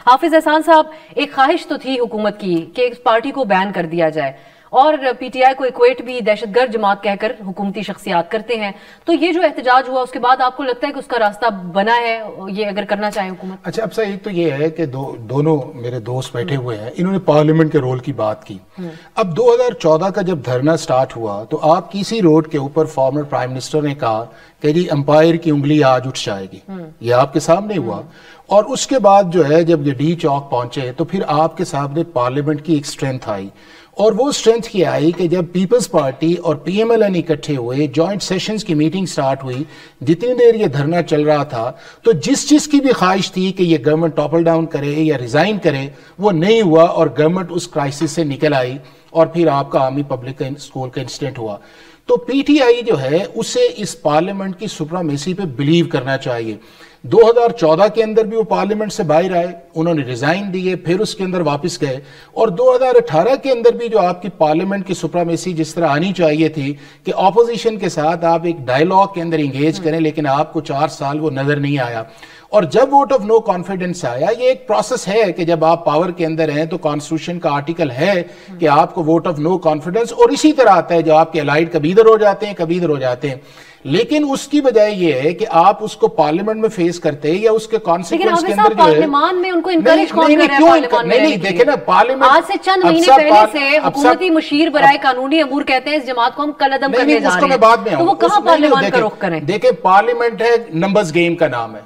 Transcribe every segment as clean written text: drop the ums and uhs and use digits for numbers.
حافظ احسان صاحب، ایک خواہش تو تھی حکومت کی کہ اس پارٹی کو بین کر دیا جائے، اور پی ٹی آئی کو ایکویٹ بھی دہشت گرد جماعت کہہ کر حکومتی شخصیات کرتے ہیں، تو یہ جو احتجاج ہوا اس کے بعد آپ کو لگتا ہے کہ اس کا راستہ بنا ہے یہ اگر کرنا چاہے حکومت؟ اچھا، اب سے ایک تو یہ ہے کہ دونوں میرے دوست بیٹھے ہوئے ہیں، انہوں نے پارلیمنٹ کے رول کی بات کی. اب 2014 کا جب دھرنا سٹارٹ ہوا تو آپ کسی روڈ کے اوپر فارمر پرائم منسٹر نے کہا کہ جی امپائر کی انگلی آج اٹھ جائے گی، یہ آپ کے سامنے ہوا. اور اس کے بعد جو ہے جب یہ ڈی چوک پہنچے تو پھر آپ کے سامنے پارلیمنٹ کی ایک سٹرینتھ آئی، اور وہ سٹرینتھ کی آئی کہ جب پیپلز پارٹی اور پی ایم ایل این اکٹھے ہوئے، جوائنٹ سیشنز کی میٹنگ سٹارٹ ہوئی، جتنی دیر یہ دھرنا چل رہا تھا تو جس کی بھی خواہش تھی کہ یہ گورنمنٹ ٹاپل ڈاؤن کرے یا ریزائن کرے وہ نہیں ہوا، اور گورنمنٹ اس کرائسس سے نکل آئی، اور پھر آپ کا آرمی پبلک اسکول کا انسیڈنٹ ہوا. تو پی ٹی آئی جو ہے اسے اس پارلیمنٹ کی سپرامیسی پہ بلیو کرنا چاہیے. 2014 کے اندر بھی وہ پارلیمنٹ سے باہر آئے، انہوں نے ریزائن دیے، پھر اس کے اندر واپس گئے، اور 2018 کے اندر بھی جو آپ کی پارلیمنٹ کی سپرامیسی جس طرح آنی چاہیے تھی کہ اپوزیشن کے ساتھ آپ ایک ڈائیلاگ کے اندر انگیج کریں، لیکن آپ کو 4 سال وہ نظر نہیں آیا. اور جب ووٹ آف نو کانفیڈنس آیا، یہ ایک پروسیس ہے کہ جب آپ پاور کے اندر ہیں تو کانسٹیٹیوشن کا آرٹیکل ہے کہ آپ کو ووٹ آف نو کانفیڈنس، اور اسی طرح آتا ہے جو آپ کے الائڈ کبھی ادھر ہو جاتے ہیں کبھی ادھر ہو جاتے ہیں. لیکن اس کی بجائے یہ ہے کہ آپ اس کو پارلیمنٹ میں فیس کرتے ہیں یا اس کے کانسیکوینس کے اندر جو ہے پارلیمان میں ان کو انکریج کون کر رہا ہے پارلیمان میں؟ نہیں دیکھیں نا، پارلیمنٹ آج سے چند مہینے پہلے سے حکومتی مشیر برائے قانونی امور کہتے ہیں اس جماعت کو ہم کل عدم کرنے جا رہے ہیں، تو وہ کہاں پارلیمان کا رخ کریں؟ دیکھیں پارلیمنٹ ہے نمبرز گیم کا نام ہے،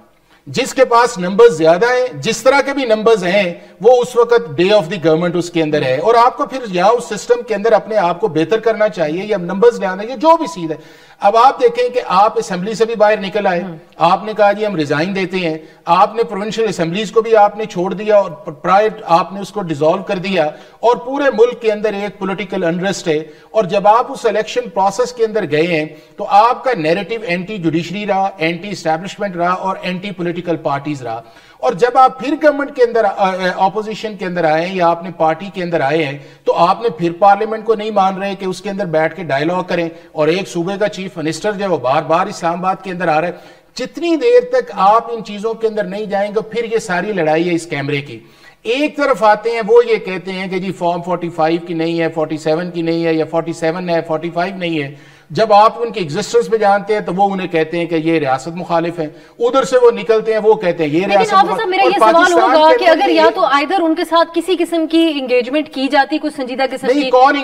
جس کے پاس نمبرز زیادہ ہیں، جس طرح کے بھی نمبرز ہیں، وہ اس وقت ڈے آف دی گورنمنٹ اس کے اندر ہے، اور آپ کو پھر یا اس سسٹم کے اندر اپنے آپ کو بہتر کرنا چاہیے یا نمبرز لانا چاہیے، جو بھی سیدھ ہے. اب آپ دیکھیں کہ آپ اسمبلی سے بھی باہر نکل آئے، آپ نے کہا جی ہم ریزائن دیتے ہیں، آپ نے پروونشل اسمبلیز کو بھی آپ نے چھوڑ دیا اور پرائیویٹ آپ نے اس کو ڈیزالو کر دیا، اور پورے ملک کے اندر ایک پولیٹیکل انریسٹ ہے. اور جب آپ اس الیکشن پروسیس کے اندر گئے ہیں تو آپ کا نیریٹو اینٹی جوڈیشری رہا، اینٹی اسٹیبلشمنٹ رہا، اور اینٹی پولیٹیکل پارٹیز رہا. اور جب آپ پھر گورنمنٹ کے اندر اپوزیشن کے اندر آئے ہیں یا آپ نے پارٹی کے اندر آئے ہیں تو آپ نے پھر پارلیمنٹ کو نہیں مان رہے کہ اس کے اندر بیٹھ کے ڈائیلاگ کریں، اور ایک صوبے کا چیف منسٹر جو ہے وہ بار بار اسلام آباد کے اندر آ رہا ہے. جتنی دیر تک آپ ان چیزوں کے اندر نہیں جائیں گے پھر یہ ساری لڑائی ہے اس کیمرے کی. ایک طرف آتے ہیں وہ یہ کہتے ہیں کہ جی فارم 45 کی نہیں ہے، 47 کی نہیں ہے، یا 47 ہے 45 نہیں ہے. جب آپ ان کے ایگزسٹنس پہ جانتے ہیں تو وہ انہیں کہتے ہیں کہ یہ ریاست مخالف ہیں، ادھر سے وہ نکلتے ہیں وہ کہتے ہیں یہ ریاست مخالف. لیکن میرا یہ سوال ہوگا کہ اگر یا تو آئدر ان کے ساتھ کسی قسم کی انگیجمنٹ کی جاتی، کچھ سنجیدہ قسم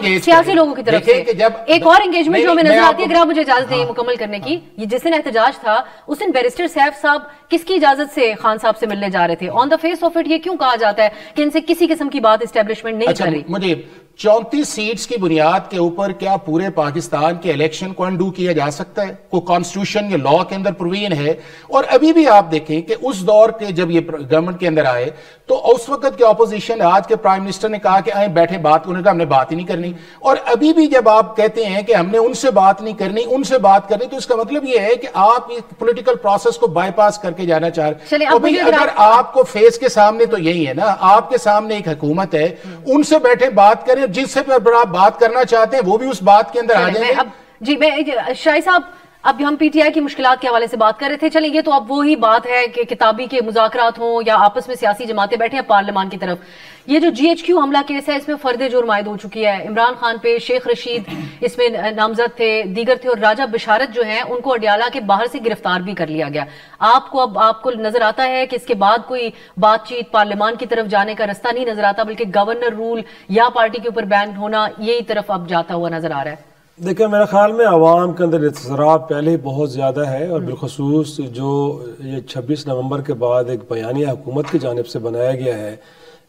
کی سیاسی لوگوں کی طرف سے، ایک اور انگیجمنٹ جو ہمیں نظر آتی ہے، اگر آپ مجھے اجازت دیں مکمل کرنے کی، یہ جس دن احتجاج تھا اس دن بیرسٹر سیف صاحب کس کی اجازت سے خان صاحب سے ملنے جا رے تھے؟ آن دا فیس آف اٹ یہ کیوں کہا جاتا ہے کہ ان سے کسی قسم کی بات اسٹیبلشمنٹ نہیں کر رہی؟ مجھے 34 سیٹس کی بنیاد کے اوپر کیا پورے پاکستان کے الیکشن کو انڈو کیا جا سکتا ہے؟ کوئی کانسٹیٹیوشن یا لاء کے اندر پروویژن ہے؟ اور ابھی بھی آپ دیکھیں کہ اس دور کے جب یہ گورنمنٹ کے اندر آئے تو اس وقت کے اپوزیشن، آج کے پرائم منسٹر نے کہا کہ آئیں بیٹھے بات، انہوں نے کہا ہم نے بات ہی نہیں کرنی. اور ابھی بھی جب آپ کہتے ہیں کہ ہم نے ان سے بات نہیں کرنی، ان سے بات کرنی، تو اس کا مطلب یہ ہے کہ آپ اس پولیٹیکل پروسیس کو بائی پاس کر کے جانا چاہ رہے ہیں. اگر آپ کو فیس کے سامنے تو یہی ہے نا، آپ کے سامنے ایک حکومت ہے، ان سے بیٹھے بات کریں، جس سے بات کرنا چاہتے ہیں وہ بھی اس بات کے اندر آ جائیں گے. جی میں شاہی صاحب، اب ہم پی ٹی آئی کی مشکلات کے حوالے سے بات کر رہے تھے، چلیں یہ تو اب وہی بات ہے کہ کتابی کے مذاکرات ہوں یا آپس میں سیاسی جماعتیں بیٹھے ہیں پارلیمان کی طرف. یہ جو جی ایچ کیو حملہ کیس ہے اس میں فرد جرم عائد ہو چکی ہے، عمران خان پہ شیخ رشید اس میں نامزد تھے، دیگر تھے، اور راجہ بشارت جو ہیں ان کو اڈیالہ کے باہر سے گرفتار بھی کر لیا گیا. آپ کو نظر آتا ہے کہ اس کے بعد کوئی بات چیت پارلیمان کی طرف جانے کا رستہ نہیں نظر آتا، بلکہ گورنر رول یا پارٹی کے اوپر بین ہونا یہی طرف اب جاتا ہوا نظر آ رہا ہے؟ دیکھیں میرے خیال میں عوام کے اندر اضطراب پہلے ہی بہت زیادہ ہے، اور بالخصوص جو یہ 26 نومبر کے بعد ایک بیانیہ حکومت کی جانب سے بنایا گیا ہے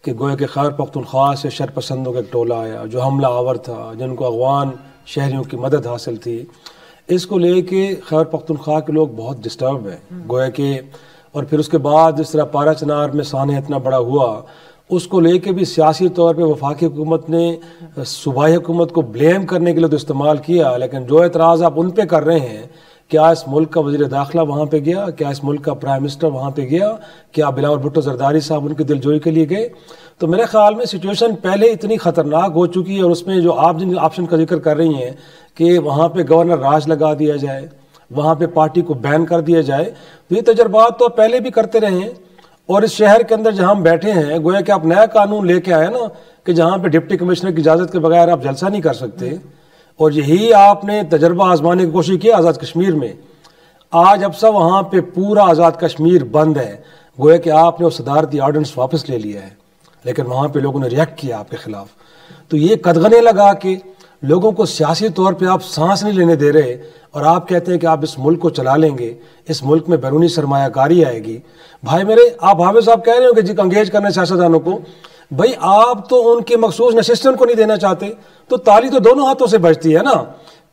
کہ گویا کہ خیبر پختونخوا سے شرپسندوں کا ایک ٹولہ آیا جو حملہ آور تھا، جن کو افغان شہریوں کی مدد حاصل تھی، اس کو لے کے خیبر پختونخوا کے لوگ بہت ڈسٹرب ہیں گویا کہ. اور پھر اس کے بعد جس طرح پارا چنار میں سانحہ اتنا بڑا ہوا، اس کو لے کے بھی سیاسی طور پہ وفاقی حکومت نے صوبائی حکومت کو بلیم کرنے کے لیے تو استعمال کیا، لیکن جو اعتراض آپ ان پہ کر رہے ہیں، کیا اس ملک کا وزیر داخلہ وہاں پہ گیا؟ کیا اس ملک کا پرائم منسٹر وہاں پہ گیا؟ کیا بلاول بھٹو زرداری صاحب ان کی دلجوئی کے لیے گئے؟ تو میرے خیال میں سچویشن پہلے اتنی خطرناک ہو چکی ہے، اور اس میں جو آپ جن آپشن کا ذکر کر رہی ہیں کہ وہاں پہ گورنر راج لگا دیا جائے، وہاں پہ پارٹی کو بین کر دیا جائے، تو یہ تجربات تو پہلے بھی کرتے رہے ہیں. اور اس شہر کے اندر جہاں ہم بیٹھے ہیں گویا کہ آپ نیا قانون لے کے آئے نا کہ جہاں پہ ڈپٹی کمشنر کی اجازت کے بغیر آپ جلسہ نہیں کر سکتے، اور یہی آپ نے تجربہ آزمانے کی کوشش کی آزاد کشمیر میں. آج اب سب وہاں پہ پورا آزاد کشمیر بند ہے، گویا کہ آپ نے وہ صدارتی آرڈننس واپس لے لیا ہے، لیکن وہاں پہ لوگوں نے ریئیکٹ کیا آپ کے خلاف. تو یہ قدغنے لگا کہ لوگوں کو سیاسی طور پہ آپ سانس نہیں لینے دے رہے، اور آپ کہتے ہیں کہ آپ اس ملک کو چلا لیں گے، اس ملک میں بیرونی سرمایہ کاری آئے گی. بھائی میرے، آپ حافظ صاحب کہہ رہے ہو کہ جی انگیج کرنا سیاستدانوں کو، بھائی آپ تو ان کے مخصوص نشستوں کو نہیں دینا چاہتے، تو تالی تو دونوں ہاتھوں سے بجتی ہے نا.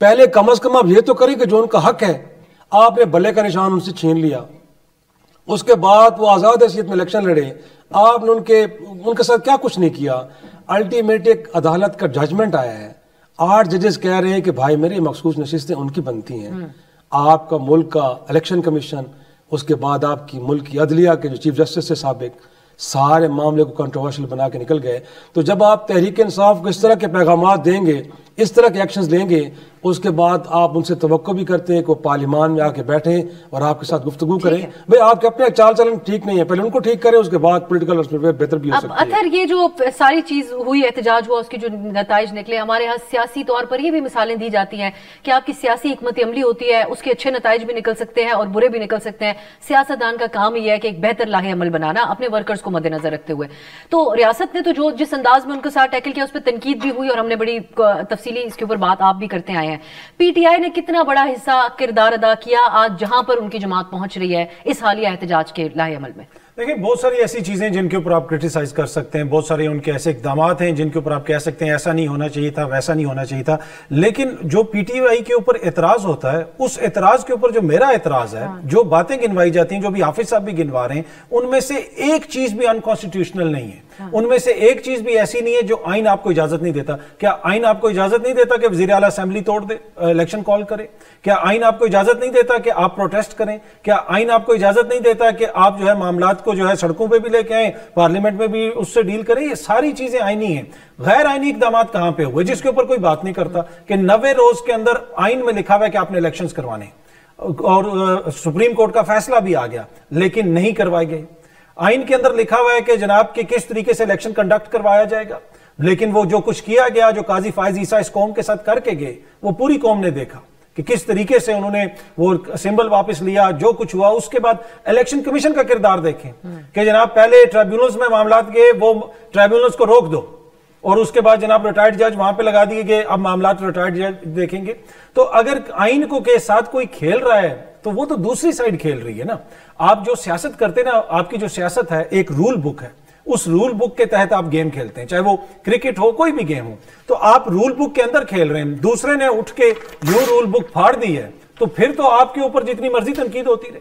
پہلے کم از کم آپ یہ تو کریں کہ جو ان کا حق ہے، آپ نے بلے کا نشان ان سے چھین لیا، اس کے بعد وہ آزاد حیثیت میں الیکشن لڑے، آپ نے ان کے ساتھ کیا کچھ نہیں کیا. الٹیمیٹ ایک عدالت کا ججمنٹ آیا ہے، 8 ججز کہہ رہے ہیں کہ بھائی میری مخصوص نشستیں ان کی بنتی ہیں. آپ کا ملک کا الیکشن کمیشن، اس کے بعد آپ کی ملک کی عدلیہ کے جو چیف جسٹس سے سابق، سارے معاملے کو کنٹروورشل بنا کے نکل گئے. تو جب آپ تحریک انصاف کو اس طرح کے پیغامات دیں گے، اس طرح کے ایکشنز لیں گے، اس کے بعد آپ ان سے توقع بھی کرتے ہیں کہ وہ پارلیمان میں آ کے بیٹھیں اور آپ کے ساتھ گفتگو کریں. بھئی آپ کے اپنے چال چلن ٹھیک نہیں ہے، پہلے ان کو ٹھیک کریں، اس کے بعد پولیٹیکل بہتر بھی ہو سکتی ہے. اب اطہر، یہ جو ساری چیز ہوئی، احتجاج ہوا، اس کے جو نتائج نکلے، ہمارے ہاں سیاسی طور پر یہ بھی مثالیں دی جاتی ہیں کہ آپ کی سیاسی حکمت عملی ہوتی ہے، اس کے اچھے نتائج بھی نکل سکتے ہیں اور برے بھی نکل سکتے ہیں. سیاستدان کا کام یہ ہے کہ ایک بہتر لاہ عمل بنانا اپنے ورکرز کو مد نظر رکھتے ہوئے. تو ریاست نے تو جو جس انداز میں ان کے ساتھ ٹیکل کیا، اس پہ تنقید بھی ہوئی اور ہم نے بڑی تفصیلی اس کے اوپر بات آپ بھی کرتے آئے ہیں. پی ٹی آئی نے کتنا بڑا حصہ کردار ادا کیا آج جہاں پر ان کی جماعت پہنچ رہی ہے اس حالیہ احتجاج کے لاہ عمل میں؟ دیکھیں، بہت ساری ایسی چیزیں جن کے اوپر آپ کرٹیسائز کر سکتے ہیں، بہت سارے ان کے ایسے اقدامات ہیں جن کے اوپر آپ کہہ سکتے ہیں ایسا نہیں ہونا چاہیے تھا، ویسا نہیں ہونا چاہیے تھا. لیکن جو پی ٹی آئی کے اوپر اعتراض ہوتا ہے، اس اعتراض کے اوپر جو میرا اعتراض ہے، جو باتیں گنوائی جاتی ہیں، جو بھی حافظ صاحب بھی گنوا رہے ہیں، ان میں سے ایک چیز بھی انکانسٹیٹیوشنل نہیں ہے. ان میں سے ایک چیز بھی ایسی نہیں ہے جو آئین آپ کو اجازت نہیں دیتا. کیا آئین آپ کو اجازت نہیں دیتا کہ وزیر اعلیٰ اسمبلی توڑ دے، الیکشن کال کرے؟ کیا آئین آپ کو اجازت نہیں دیتا کہ آپ پروٹیسٹ کریں؟ کیا آئین آپ کو اجازت نہیں دیتا کہ آپ جو ہے معاملات کو جو ہے سڑکوں پہ بھی لے کے آئیں، پارلیمنٹ میں بھی اس سے ڈیل کریں؟ یہ ساری چیزیں آئینی ہیں. غیر آئینی اقدامات کہاں پہ ہوئے جس کے اوپر کوئی بات نہیں کرتا کہ 90 روز کے اندر آئین میں لکھا ہوا ہے کہ آپ نے الیکشنز کروانے، اور سپریم کورٹ کا فیصلہ بھی آ گیا لیکن نہیں کروائے گئے. آئین کے اندر لکھا ہوا ہے کہ جناب کہ کس طریقے سے الیکشن کنڈکٹ کروایا جائے گا، لیکن وہ جو کچھ کیا گیا، جو قاضی فائز عیسیٰ اس قوم کے ساتھ کر کے گئے، وہ پوری قوم نے دیکھا کہ کس طریقے سے انہوں نے وہ سمبل واپس لیا، جو کچھ ہوا. اس کے بعد الیکشن کمیشن کا کردار دیکھیں کہ جناب پہلے ٹریبیونلز میں معاملات گئے، وہ ٹریبیونلز کو روک دو، اور اس کے بعد جناب ریٹائرڈ جج وہاں پہ لگا دیے گئے، اب معاملات ریٹائرڈ جج دیکھیں گے. تو اگر آئین کو کے ساتھ کوئی کھیل رہا ہے تو وہ تو دوسری سائڈ کھیل رہی ہے نا. آپ جو سیاست کرتے نا، آپ کی جو سیاست ہے ایک رول بک ہے، اس رول بک کے تحت آپ گیم کھیلتے ہیں، چاہے وہ کرکٹ ہو، کوئی بھی گیم ہو، تو آپ رول بک کے اندر کھیل رہے ہیں. دوسرے نے اٹھ کے یوں رول بک پھاڑ دی ہے تو پھر تو آپ کے اوپر جتنی مرضی تنقید ہوتی رہے.